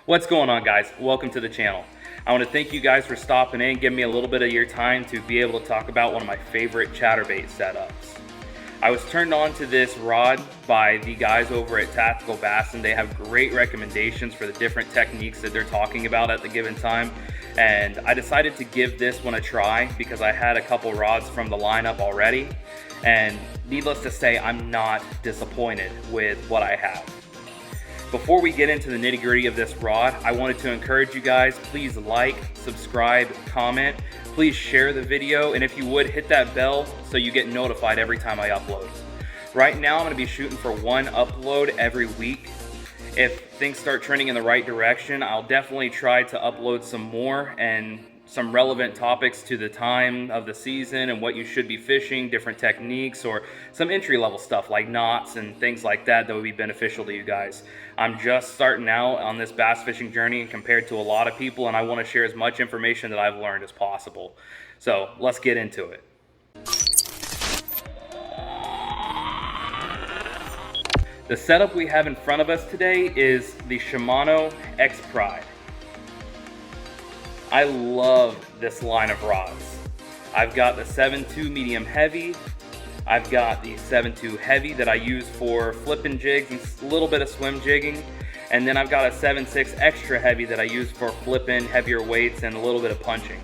What's going on, guys? Welcome to the channel. I want to thank you guys for stopping in, giving me a little bit of your time to be able to talk about one of my favorite chatterbait setups. I was turned on to this rod by the guys over at Tactical Bass, and they have great recommendations for the different techniques that they're talking about at the given time. And I decided to give this one a try because I had a couple rods from the lineup already. And needless to say, I'm not disappointed with what I have. Before we get into the nitty-gritty of this rod, I wanted to encourage you guys, please like, subscribe, comment, please share the video, and if you would, hit that bell so you get notified every time I upload. Right now, I'm going to be shooting for one upload every week. If things start trending in the right direction, I'll definitely try to upload some more and some relevant topics to the time of the season and what you should be fishing, different techniques, or some entry-level stuff like knots and things like that would be beneficial to you guys. I'm just starting out on this bass fishing journey compared to a lot of people, and I want to share as much information that I've learned as possible. So let's get into it. The setup we have in front of us today is the Shimano Expride. I love this line of rods. I've got the 7.2 medium heavy. I've got the 7.2 heavy that I use for flipping jigs and a little bit of swim jigging. And then I've got a 7.6 extra heavy that I use for flipping heavier weights and a little bit of punching.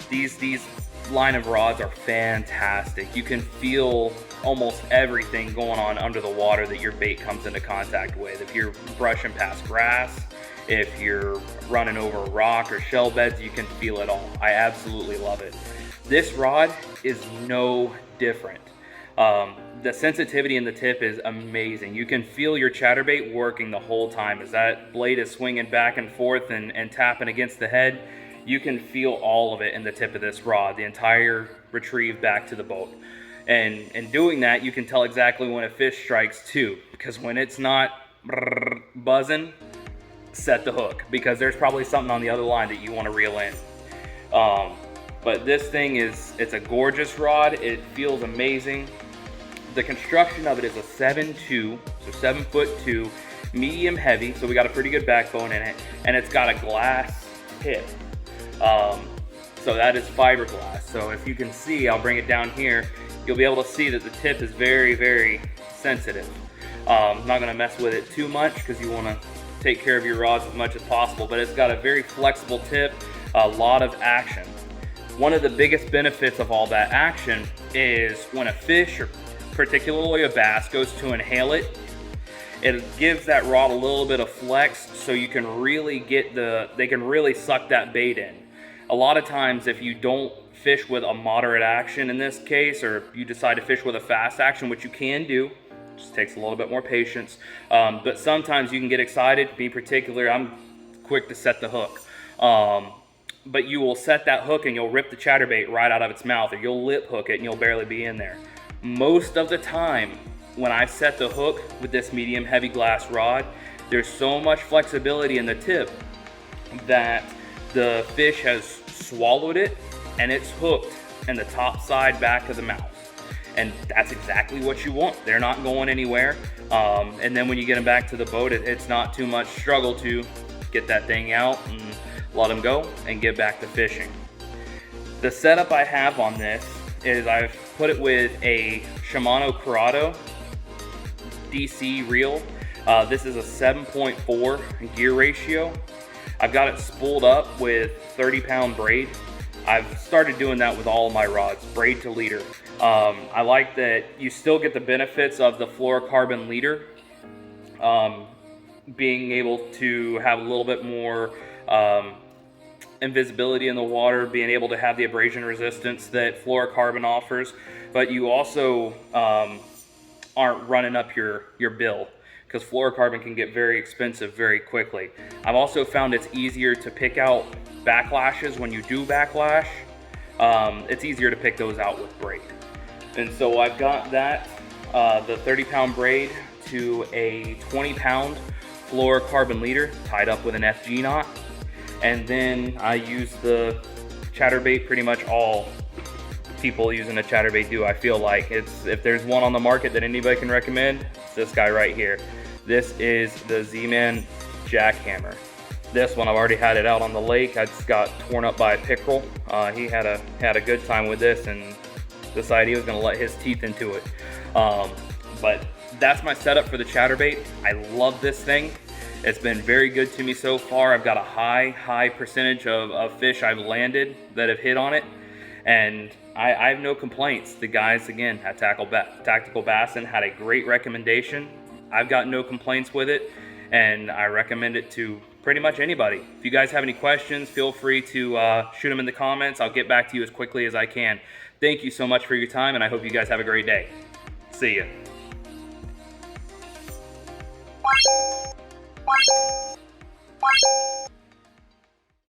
These line of rods are fantastic. You can feel almost everything going on under the water that your bait comes into contact with. If you're brushing past grass, if you're running over a rock or shell beds, you can feel it all. I absolutely love it. This rod is no different. The sensitivity in the tip is amazing. You can feel your chatterbait working the whole time as that blade is swinging back and forth and tapping against the head. You can feel all of it in the tip of this rod, the entire retrieve back to the boat. And in doing that, you can tell exactly when a fish strikes too, because when it's not buzzing, set the hook, because there's probably something on the other line that you want to reel in. But this thing it's a gorgeous rod. It feels amazing. The construction of it is a 7.2, so 7'2", medium heavy, so we got a pretty good backbone in it, and it's got a glass tip. So that is fiberglass. So if you can see, I'll bring it down here, you'll be able to see that the tip is very, very sensitive. I'm not gonna mess with it too much because you wanna take care of your rods as much as possible, but it's got a very flexible tip, a lot of action. One of the biggest benefits of all that action is when a fish, or particularly a bass, goes to inhale it, it gives that rod a little bit of flex so you can really get they can really suck that bait in. A lot of times if you don't fish with a moderate action in this case, or you decide to fish with a fast action, which you can do, just takes a little bit more patience, but sometimes you can get excited. Me particular, I'm quick to set the hook, but you will set that hook and you'll rip the chatterbait right out of its mouth, or you'll lip hook it and you'll barely be in there. Most of the time when I set the hook with this medium heavy glass rod, there's so much flexibility in the tip that the fish has swallowed it and it's hooked in the top side back of the mouth. And that's exactly what you want. They're not going anywhere. And then when you get them back to the boat, it's not too much struggle to get that thing out and let them go and get back to fishing. The setup I have on this is I've put it with a Shimano Corrado DC reel. This is a 7.4 gear ratio. I've got it spooled up with 30-pound braid. I've started doing that with all of my rods, braid to leader. I like that you still get the benefits of the fluorocarbon leader, being able to have a little bit more invisibility in the water, being able to have the abrasion resistance that fluorocarbon offers, but you also aren't running up your bill, because fluorocarbon can get very expensive very quickly. I've also found it's easier to pick out backlashes when you do backlash. It's easier to pick those out with braid. And so I've got that, the 30-pound braid to a 20-pound fluorocarbon leader tied up with an FG knot. And then I use the chatterbait pretty much all people using a chatterbait do. I feel like if there's one on the market that anybody can recommend, it's this guy right here. This is the Z-Man jackhammer. This one, I've already had it out on the lake. I just got torn up by a pickerel. He had a good time with this and decided he was gonna let his teeth into it. But that's my setup for the chatterbait. I love this thing. It's been very good to me so far. I've got a high percentage of fish I've landed that have hit on it. And I have no complaints. The guys, again, at Tactical Bassin had a great recommendation. I've got no complaints with it, and I recommend it to pretty much anybody. If you guys have any questions, feel free to shoot them in the comments. I'll get back to you as quickly as I can. Thank you so much for your time, and I hope you guys have a great day. See ya.